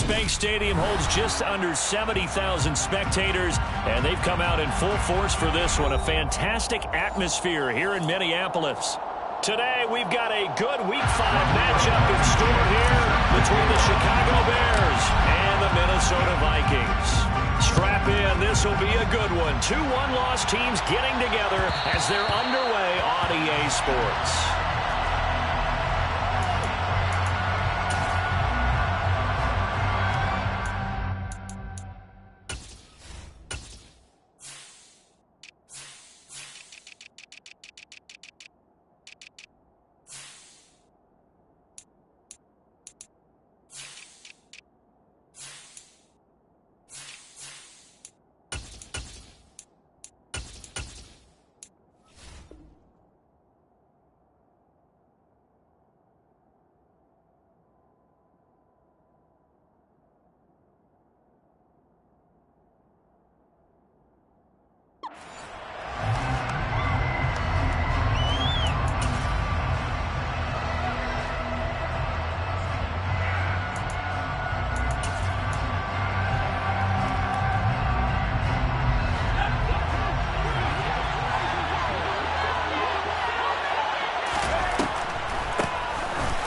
Bank Stadium holds just under 70,000 spectators, and they've come out in full force for this one. A fantastic atmosphere here in Minneapolis. Today, we've got a good Week 5 matchup in store here between the Chicago Bears and the Minnesota Vikings. Strap in, this will be a good one. Two one-loss teams getting together as they're underway on EA Sports.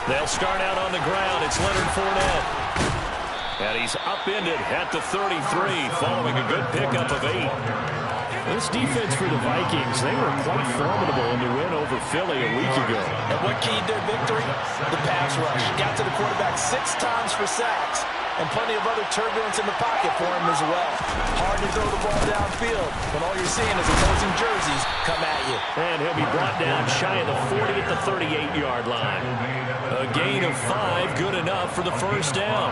They'll start out on the ground. It's Leonard Fournette. And he's upended at the 33, following a good pickup of 8. This defense for the Vikings, they were quite formidable in the win over Philly a week ago. And what keyed their victory? The pass rush. Got to the quarterback 6 times for sacks. And plenty of other turbulence in the pocket for him as well. Hard to throw the ball downfield when all you're seeing is opposing jerseys come at you. And he'll be brought down shy of the 40 at the 38-yard line. A gain of 5, good enough for the first down.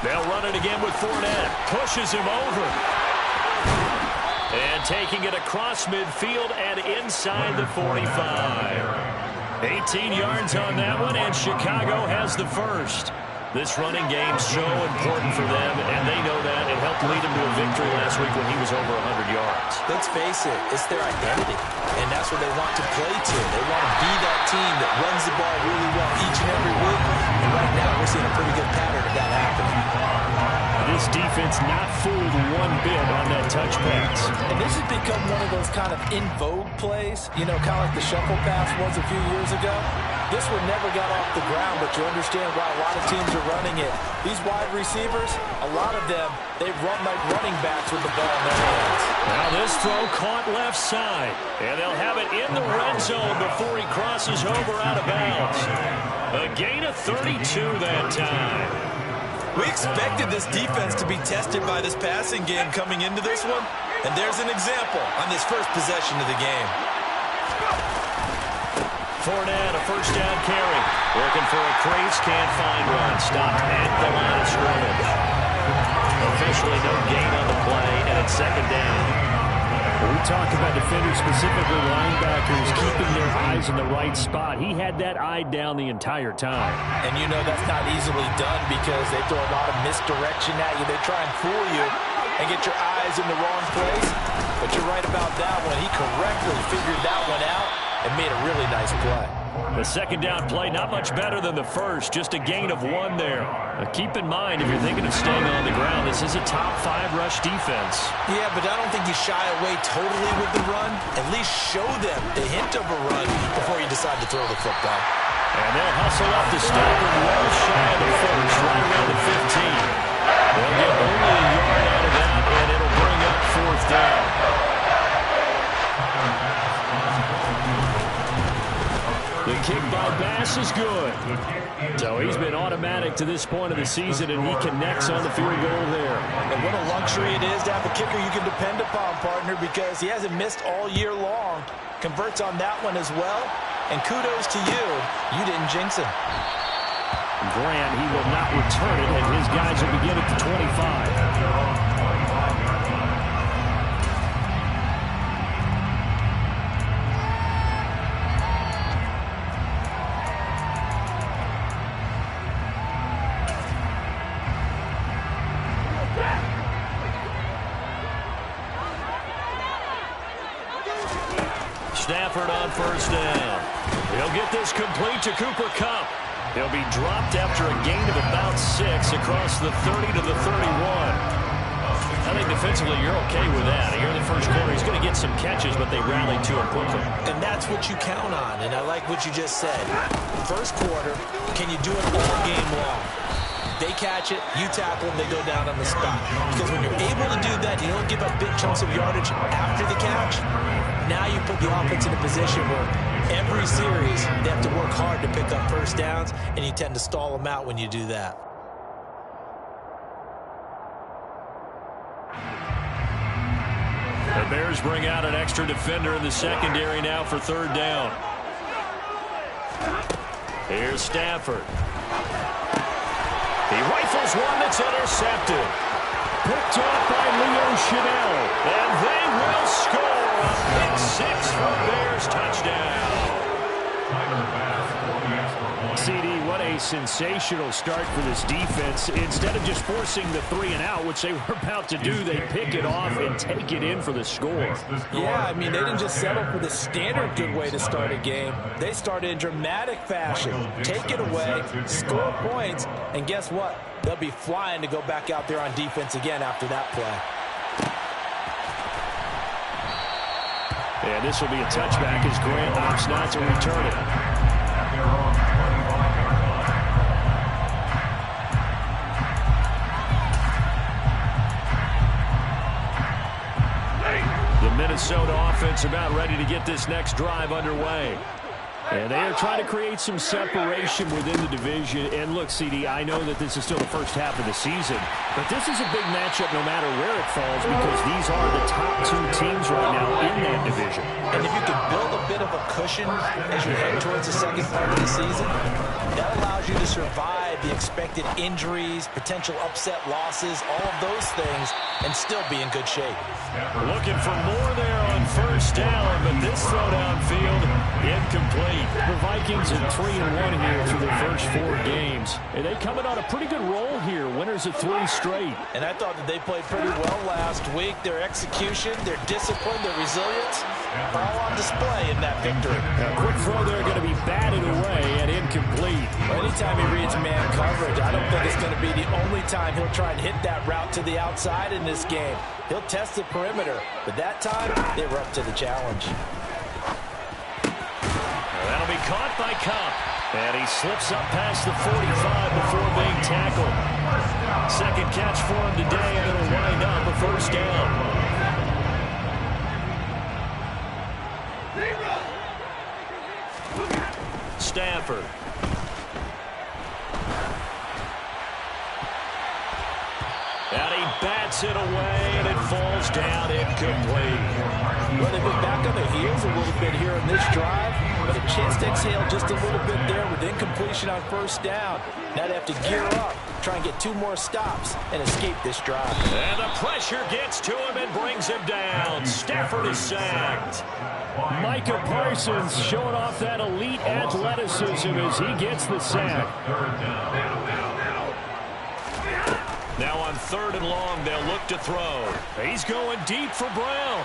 They'll run it again with Fournette. Pushes him over. And taking it across midfield and inside the 45. 18 yards on that one, and Chicago has the first. This running game's so important for them, and they know that. It helped lead them to a victory last week when he was over 100 yards. Let's face it, it's their identity, and that's what they want to play to. They want to be that team that runs the ball really well each and every week, and right now we're seeing a pretty good pattern of that happening. This defense not fooled one bit on that touch pass. And this has become one of those kind of in vogue plays, you know, kind of like the shuffle pass was a few years ago. This one never got off the ground, but you understand why a lot of teams are running it. These wide receivers, a lot of them, they run like running backs with the ball in their hands. Now this throw caught left side, and they'll have it in the red zone before he crosses over out of bounds. A gain of 32 that time. We expected this defense to be tested by this passing game coming into this one, and there's an example on this first possession of the game. Fournette, a first down carry. Looking for a crease, can't find one. Stopped at the line of scrimmage. Officially no gain on the play, and it's second down. When we talk about defenders, specifically linebackers, keeping their eyes in the right spot. He had that eye down the entire time. And you know that's not easily done because they throw a lot of misdirection at you. They try and fool you and get your eyes in the wrong place. But you're right about that one. He correctly figured that one out and made a really nice play. The second down play, not much better than the first. Just a gain of 1 there. Keep in mind, if you're thinking of staying on the ground, this is a top 5 rush defense. Yeah, but I don't think you shy away totally with the run. At least show them the hint of a run before you decide to throw the football. And they'll hustle up to stop him well shy of the first, right around the 15. They'll get only a yard out of that, and it'll bring up 4th down. The kick by Bass is good. So he's been automatic to this point of the season, and he connects on the field goal there. And what a luxury it is to have a kicker you can depend upon, partner, because he hasn't missed all year long. Converts on that one as well. And kudos to you. You didn't jinx him. Graham, he will not return it, and his guys will begin at the 25. Stafford on first down. He'll get this complete to Cooper Kupp. He'll be dropped after a gain of about 6 across the 30 to the 31. I think defensively you're okay with that. Here in the first quarter, he's going to get some catches, but they rallied to him quickly. And that's what you count on, and I like what you just said. First quarter, can you do it all game long? They catch it, you tackle them, they go down on the spot. Because when you're able to do that, you don't give up big chunks of yardage after the catch. Now you put the offense in a position where every series they have to work hard to pick up first downs, and you tend to stall them out when you do that. The Bears bring out an extra defender in the secondary now for third down. Here's Stafford. He rifles one that's intercepted. Picked off by Leo Chanel. And they will score a pick 6 for Bears touchdown. CD, what a sensational start for this defense. Instead of just forcing the 3 and out, which they were about to do, they pick it off and take it in for the score. Yeah, I mean, they didn't just settle for the standard good way to start a game. They started in dramatic fashion. Take it away, score points, and guess what? They'll be flying to go back out there on defense again after that play. And this will be a touchback as Grant opts not to return it. The Minnesota offense about ready to get this next drive underway. And they are trying to create some separation within the division. And look, CD, I know that this is still the first half of the season, but this is a big matchup no matter where it falls because these are the top 2 teams right now in that division. And if you can build a bit of a cushion as you head towards the second part of the season, that allows you to survive the expected injuries, potential upset losses, all of those things, and still be in good shape. Looking for more there on first down, but this throw downfield incomplete. The Vikings are 3-1 here through their first 4 games. And they coming on a pretty good roll here. Winners of 3 straight. And I thought that they played pretty well last week. Their execution, their discipline, their resilience, all on display in that victory. A quick throw there going to be batted away and incomplete. Well, anytime he reads man coverage, I don't think it's going to be the only time he'll try and hit that route to the outside in this game. He'll test the perimeter, but that time they were up to the challenge. That'll be caught by Kupp. And he slips up past the 45 before being tackled. Second catch for him today, and it'll wind up a first down. Stafford. And he bats it away, and it falls down incomplete. Well, they've been back on their heels a little bit here in this drive, but a chance to exhale just a little bit there with incompletion on first down. Now they have to gear up, try and get 2 more stops, and escape this drive. And the pressure gets to him and brings him down. Stafford is sacked. Micah Parsons showing off that elite athleticism as he gets the sack. Now on 3rd and long, they'll look to throw. He's going deep for Brown.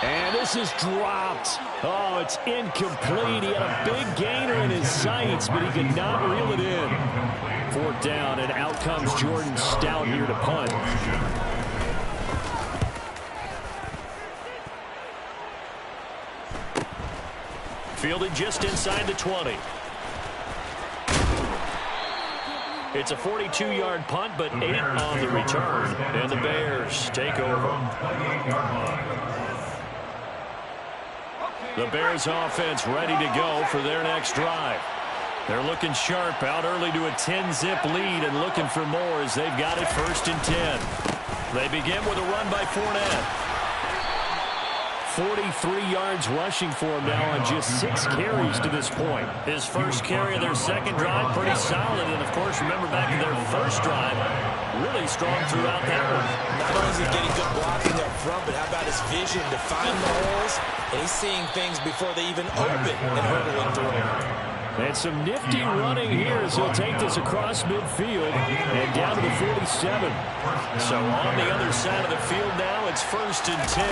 And this is dropped. Oh, it's incomplete. He had a big gainer in his sights, but he could not reel it in. 4th down, and out comes Jordan Stout here to punt. Fielded just inside the 20. It's a 42-yard punt, but 8 on the return. And the Bears take over. The Bears offense ready to go for their next drive. They're looking sharp, out early to a 10-zip lead and looking for more as they've got it 1st and 10. They begin with a run by Fournette. 43 yards rushing for him now on just 6 carries to this point. His first carry of their second drive, pretty solid. And, of course, remember back in their first drive, really strong throughout that one. Not only is he getting good blocking up front, but how about his vision to find the holes? And he's seeing things before they even open and hurdling through them. And some nifty running here as he'll take this across midfield and down to the 47. So on the other side of the field now, it's 1st and 10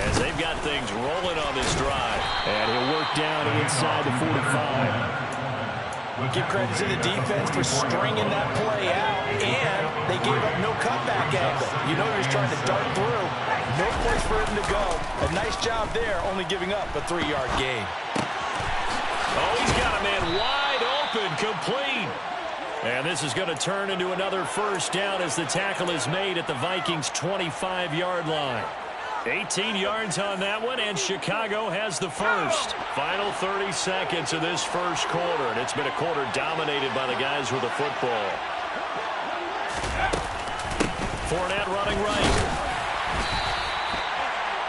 as they've got things rolling on this drive. And he'll work down inside the 45. Give credit to the defense for stringing that play out, and they gave up no cutback angle. You know he was trying to dart through. No place for him to go. A nice job there, only giving up a 3-yard gain. Oh, he's got a man wide open, complete. And this is going to turn into another 1st down as the tackle is made at the Vikings' 25-yard line. 18 yards on that one, and Chicago has the first. Final 30 seconds of this first quarter, and it's been a quarter dominated by the guys with the football. Fournette running right.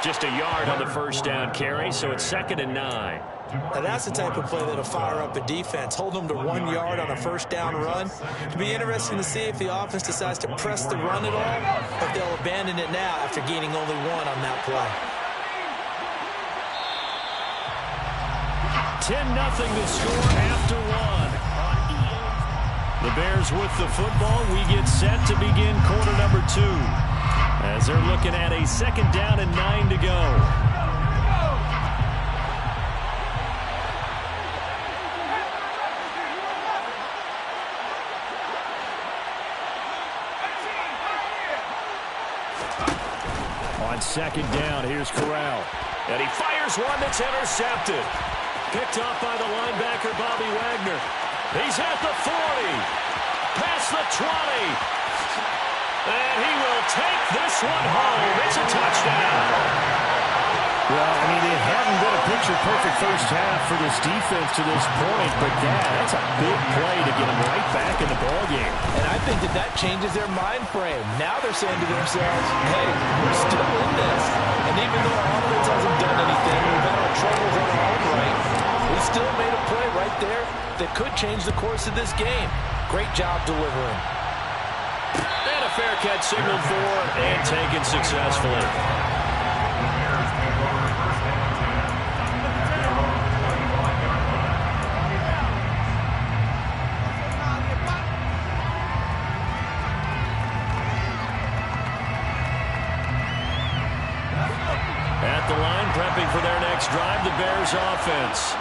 Just a yard on the 1st down carry, so it's 2nd and 9. Now that's the type of play that'll fire up a defense. Hold them to 1 yard on a 1st down run. It'll be interesting to see if the offense decides to press the run at all, or if they'll abandon it now after gaining only 1 on that play. 10-0 the score after 1. The Bears with the football. We get set to begin quarter number 2 as they're looking at a 2nd down and 9 to go. On 2nd down, here's Corral. And he fires one that's intercepted. Picked off by the linebacker, Bobby Wagner. He's at the 40. Past the 20. And he will take this one home. It's a touchdown. Well, I mean, it hadn't been a picture-perfect first half for this defense to this point, but that's a big play to get them right back in the ballgame. And I think that changes their mind frame. Now they're saying to themselves, hey, we're still in this. And even though our offense hasn't done anything, we've had our troubles on our own right, we still made a play right there that could change the course of this game. Great job delivering. And a fair catch signaled for and taken successfully. At the line, prepping for their next drive, the Bears offense.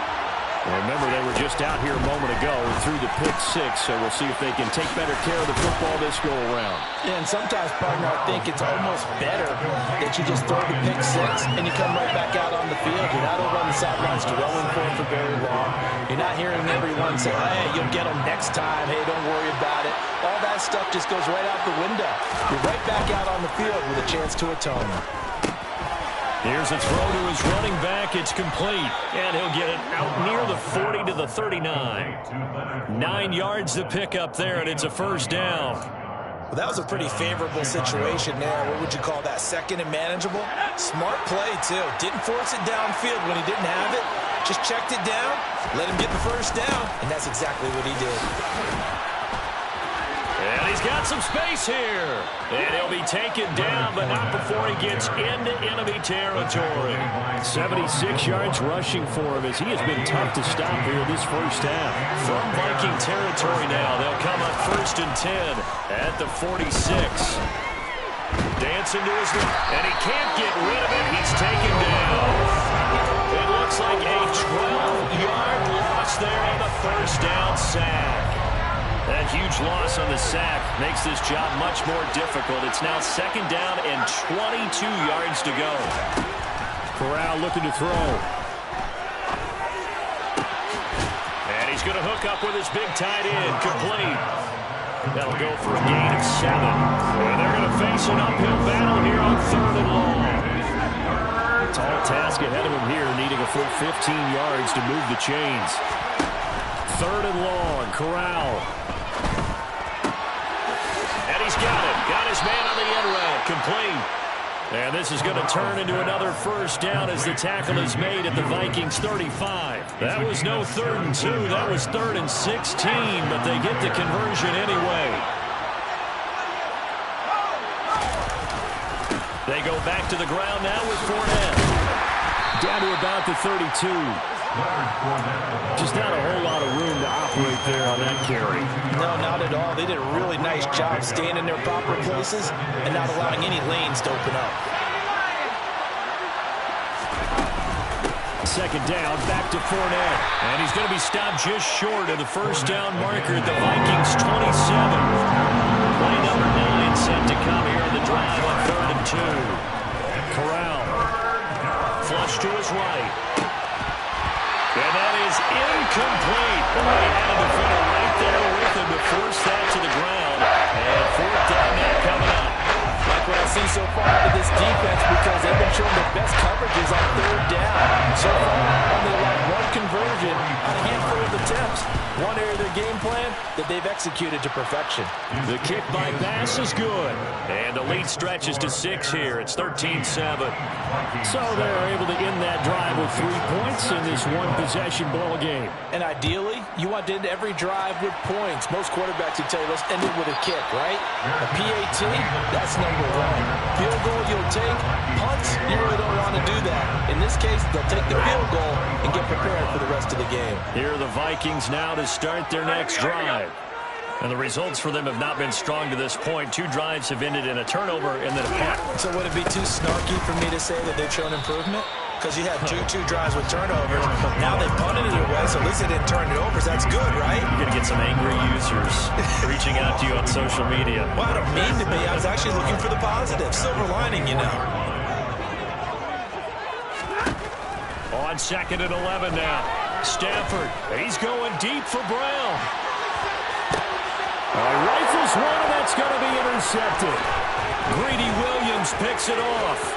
Well, remember, they were just out here a moment ago and threw the pick 6, so we'll see if they can take better care of the football this go-around. And sometimes, partner, I think it's almost better that you just throw the pick 6 and you come right back out on the field. You're not over on the sidelines dwelling for very long. You're not hearing everyone say, hey, you'll get them next time. Hey, don't worry about it. All that stuff just goes right out the window. You're right back out on the field with a chance to atone. Here's a throw to his running back. It's complete. And he'll get it out near the 40 to the 39. 9 yards to pick up there, and it's a 1st down. Well, that was a pretty favorable situation there. What would you call that? 2nd and manageable? Smart play, too. Didn't force it downfield when he didn't have it. Just checked it down, let him get the 1st down, and that's exactly what he did. And he's got some space here. And he'll be taken down, but not before he gets into enemy territory. 76 yards rushing for him as he has been tough to stop here this first half. From Viking territory now, they'll come up 1st and 10 at the 46. Dancing to his left, and he can't get rid of it. He's taken down. It looks like a 12-yard loss there on the 1st down sack. That huge loss on the sack makes this job much more difficult. It's now 2nd down and 22 yards to go. Corral looking to throw. And he's going to hook up with his big tight end. Complete. That'll go for a gain of 7. And they're going to face an uphill battle here on 3rd and long. Tall task ahead of him here, needing a full 15 yards to move the chains. 3rd and long. Corral. And he's got it. Got his man on the end route. Complete. And this is going to turn into another 1st down as the tackle is made at the Vikings 35. That was no 3rd and 2. That was 3rd and 16, but they get the conversion anyway. They go back to the ground now with Fournette. Down to about the 32. Just not a whole lot of room right there on that carry. No, not at all. They did a really nice job staying in their proper places and not allowing any lanes to open up. Second down, back to Fournette. And he's going to be stopped just short of the first down marker at the Vikings 27. Play number 9 set to come here on the drive on 3rd and 2. Corral. Flush to his right. And that is incomplete. He had a defender right there with him to force that to the ground. And 4th down now coming up. Like what I've seen so far out of this defense, because they've been showing their best coverages on 3rd down. So far, only allowed 1 conversion on a handful of attempts. One area of their game plan that they've executed to perfection. The kick by Bass is good. And the lead stretches to 6 here. It's 13-7. So they're able to end that drive with 3 points in this one-possession ball game. And ideally, you want to end every drive with points. Most quarterbacks would tell you, let's end it with a kick, right? A PAT, that's number 1. Field goal you'll take. Punts, you really don't want to do that. In this case, they'll take the field goal and get prepared for the rest of the game. Here are the Vikings now to start their next drive. And the results for them have not been strong to this point. 2 drives have ended in a turnover and then a punt. So would it be too snarky for me to say that they've shown improvement? Because you had two drives with turnovers. Now they punted it away, so at least they didn't turn it over. So that's good, right? You're going to get some angry users reaching out to you on social media. Well, I don't mean to be. I was actually looking for the positive. Silver lining, you know. On 2nd and 11 now. Stafford, he's going deep for Brown. Rifles one, and that's going to be intercepted. Greedy Williams picks it off.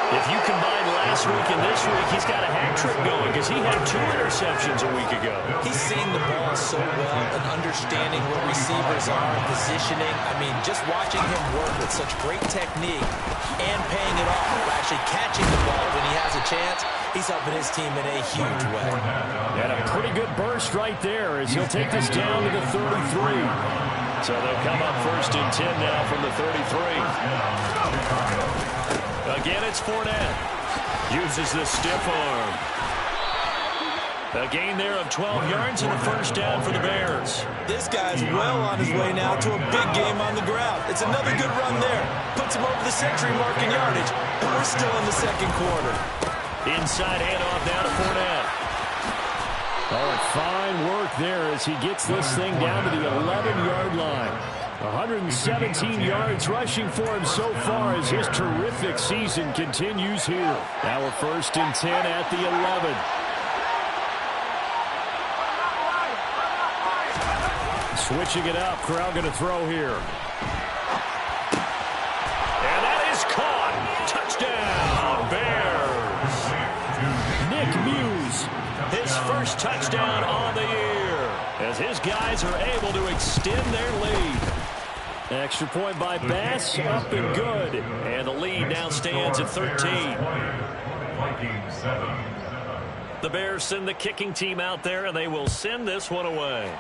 If you combine last week and this week, he's got a hat trick going because he had 2 interceptions a week ago. He's seeing the ball so well and understanding what receivers are, positioning. I mean, just watching him work with such great technique and paying it off, actually catching the ball when he has a chance, he's helping his team in a huge way. And a pretty good burst right there as he'll take this down to the 33. So they'll come up 1st and 10 now from the 33. Again, it's Fournette. Uses the stiff arm. A gain there of 12 yards and a first down for the Bears. This guy's well on his way now to a big game on the ground. It's another good run there. Puts him over the century mark in yardage. And we're still in the 2nd quarter. Inside handoff now to Fournette. Oh, and fine work there as he gets this thing down to the 11-yard line. 117 yards rushing for him so far as his terrific season continues here. Now we're 1st and 10 at the 11. Switching it up. Corral going to throw here. And that is caught. Touchdown, Bears. Nick Muse. His first touchdown on the year as his guys are able to extend their lead. Extra point by Bass, up and good. And the lead now stands at 13. The Bears send the kicking team out there, and they will send this one away.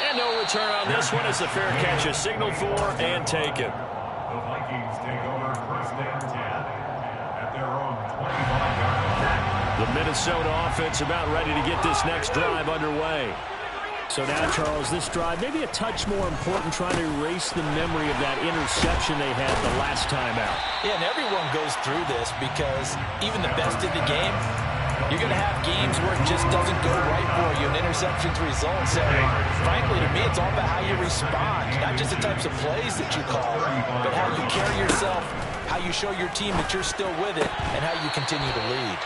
And no return on this one as the fair catch is signaled for and taken. The Vikings take over 1st and 10 at their own 25-yard line. The Minnesota offense about ready to get this next drive underway. So now, Charles, this drive maybe a touch more important, trying to erase the memory of that interception they had the last time out. Yeah, and everyone goes through this because even the best in the game, you're going to have games where it just doesn't go right for you, and interceptions result. So, frankly, to me, it's all about how you respond, not just the types of plays that you call, but how you carry yourself, how you show your team that you're still with it, and how you continue to lead.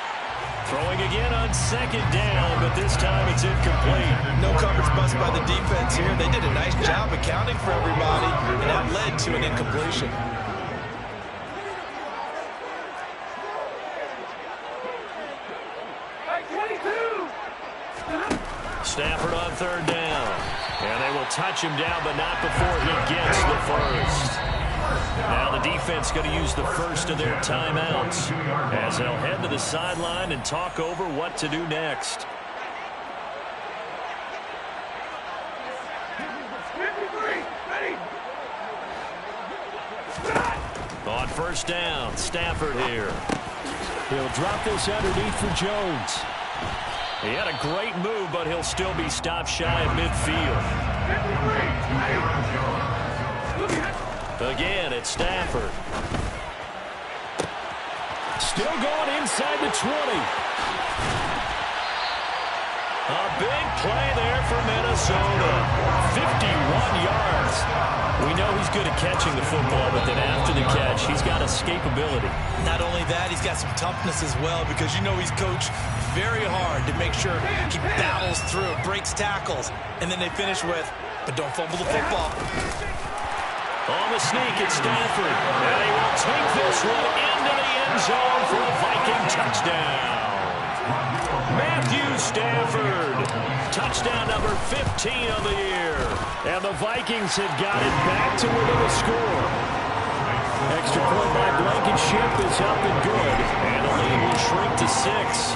Throwing again on 2nd down, but this time it's incomplete. No coverage bust by the defense here. They did a nice job accounting for everybody, and that led to an incompletion. Stafford on 3rd down. And they will touch him down, but not before he gets the first. Now the defense going to use the first of their timeouts as they'll head to the sideline and talk over what to do next. On 1st down, Stafford here. He'll drop this underneath for Jones. He had a great move, but he'll still be stopped shy of midfield. Again, it's Stafford. Still going inside the 20. A big play there for Minnesota. 51 yards. We know he's good at catching the football, but then after the catch, he's got escapability. Not only that, he's got some toughness as well, because you know he's coached very hard to make sure he battles through, breaks tackles, and then they finish with, but don't fumble the football. On the sneak, it's Stafford. And he will take this one into the end zone for a Viking touchdown. Matthew Stafford, touchdown number 15 of the year. And the Vikings have got it back to within a score. Extra point by Blankenship is up and good. And the lead will shrink to 6.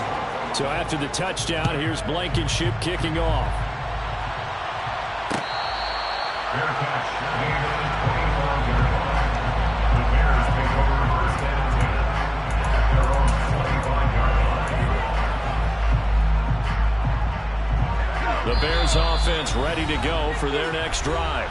So after the touchdown, here's Blankenship kicking off. Fair catch. Gain of the 24-yard line. The Bears take over first and 10 at their own 25-yard line. The Bears offense ready to go for their next drive.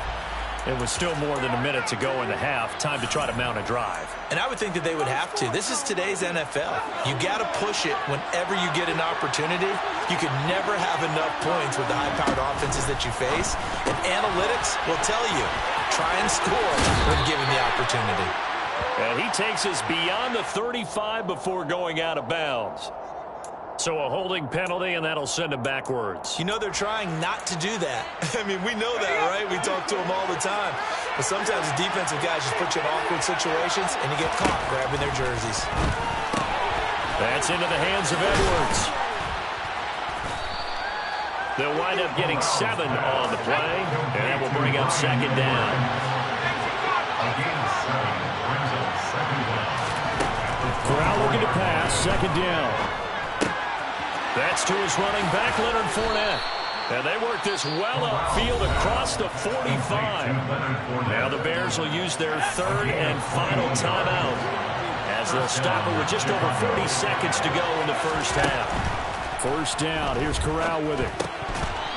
It was still more than a minute to go in the half. Time to try to mount a drive. And I would think that they would have to. This is today's NFL. You got to push it whenever you get an opportunity. You can never have enough points with the high-powered offenses that you face. And analytics will tell you, try and score when given the opportunity. And he takes us beyond the 35 before going out of bounds. So a holding penalty, and that'll send him backwards. You know they're trying not to do that. I mean, we know that, right? We talk to them all the time. But sometimes the defensive guys just put you in awkward situations, and you get caught grabbing their jerseys. That's into the hands of Edwards. They'll wind up getting 7 on the play, and that will bring up second down. Corral looking to pass, second down. That's to his running back, Leonard Fournette. And they work this well upfield across the 45. Now the Bears will use their third and final timeout as they'll stop it with just over 40 seconds to go in the first half. First down. Here's Corral with it.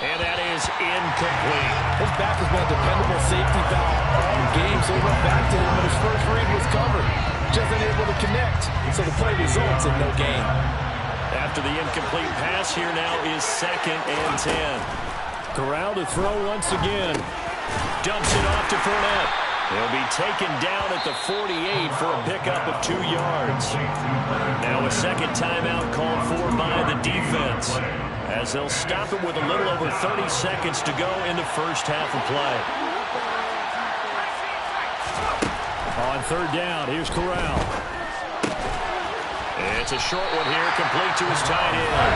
And that is incomplete. His back has been a dependable safety valve all game, so he went back to him when his first read was covered. Just unable to connect, so the play results in no gain. After the incomplete pass, here now is second and 10. Corral to throw once again. Dumps it off to Fournette. He'll be taken down at the 48 for a pickup of 2 yards. Now a second timeout called for by the defense, as they'll stop it with a little over 30 seconds to go in the first half of play. On third down, here's Corral. It's a short one here, complete to his tight end.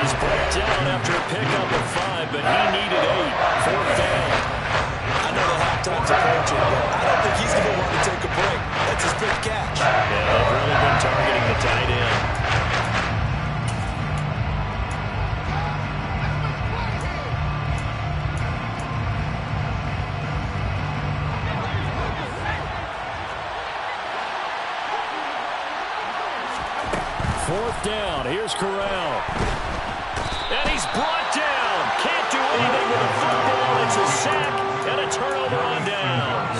He's brought down after a pickup of 5, but he needed 8. Fourth down. I know the halftime's approaching, but I don't think he's going to want to take a break. That's his big catch. Yeah, they've really been targeting the tight end. Fourth down, here's Corral. And he's brought down. Can't do anything with the football. It's a sack and a turnover on downs.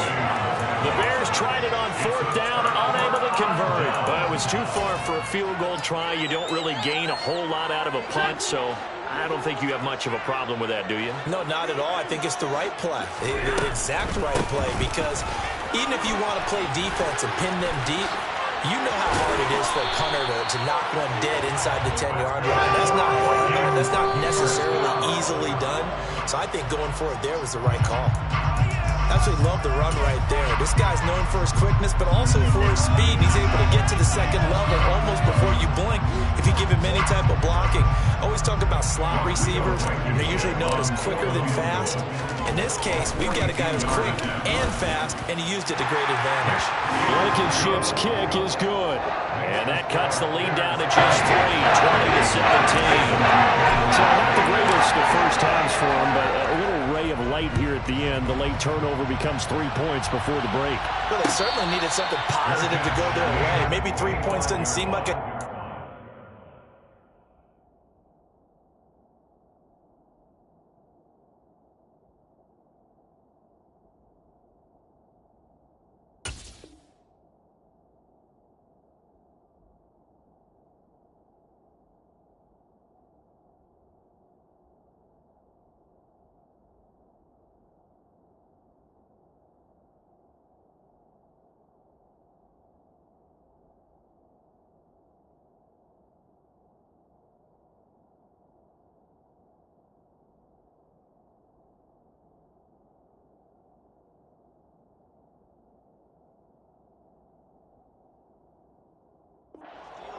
The Bears tried it on fourth down, unable to convert. But it was too far for a field goal try. You don't really gain a whole lot out of a punt, so I don't think you have much of a problem with that, do you? No, not at all. I think it's the right play, the exact right play, because even if you want to play defense and pin them deep, you know how hard it is for a punter to knock one dead inside the 10-yard line. That's not necessarily easily done. So I think going for it there was the right call. Absolutely love the run right there. This guy's known for his quickness, but also for his speed. He's able to get to the second level almost before you blink if you give him any type of blocking. Always talk about slot receivers. They're usually known as quicker than fast. In this case, we've got a guy who's quick and fast, and he used it to great advantage. Blankenship's kick is good. And that cuts the lead down to just 3, 20-17. So not the greatest of first times for him, but a little ray of light here at the end. The late turnover becomes 3 points before the break. Well, they certainly needed something positive to go their way. Maybe 3 points doesn't seem like a...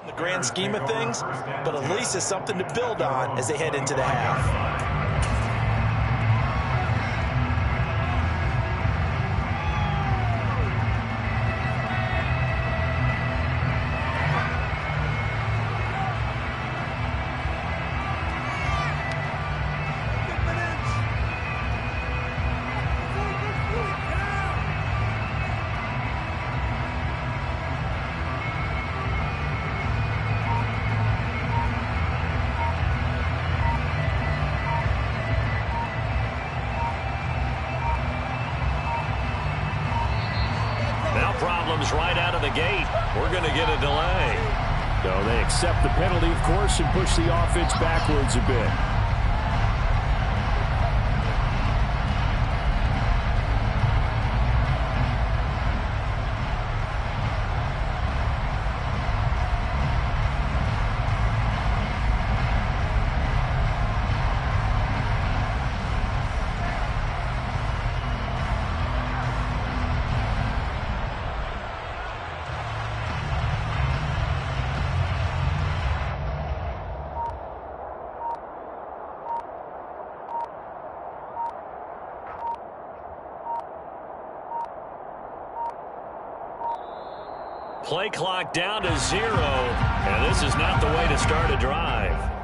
the grand scheme of things, but at least it's something to build on as they head into the half. Problems right out of the gate. We're going to get a delay. So they accept the penalty, of course, and push the offense backwards a bit. Play clock down to 0, and this is not the way to start a drive.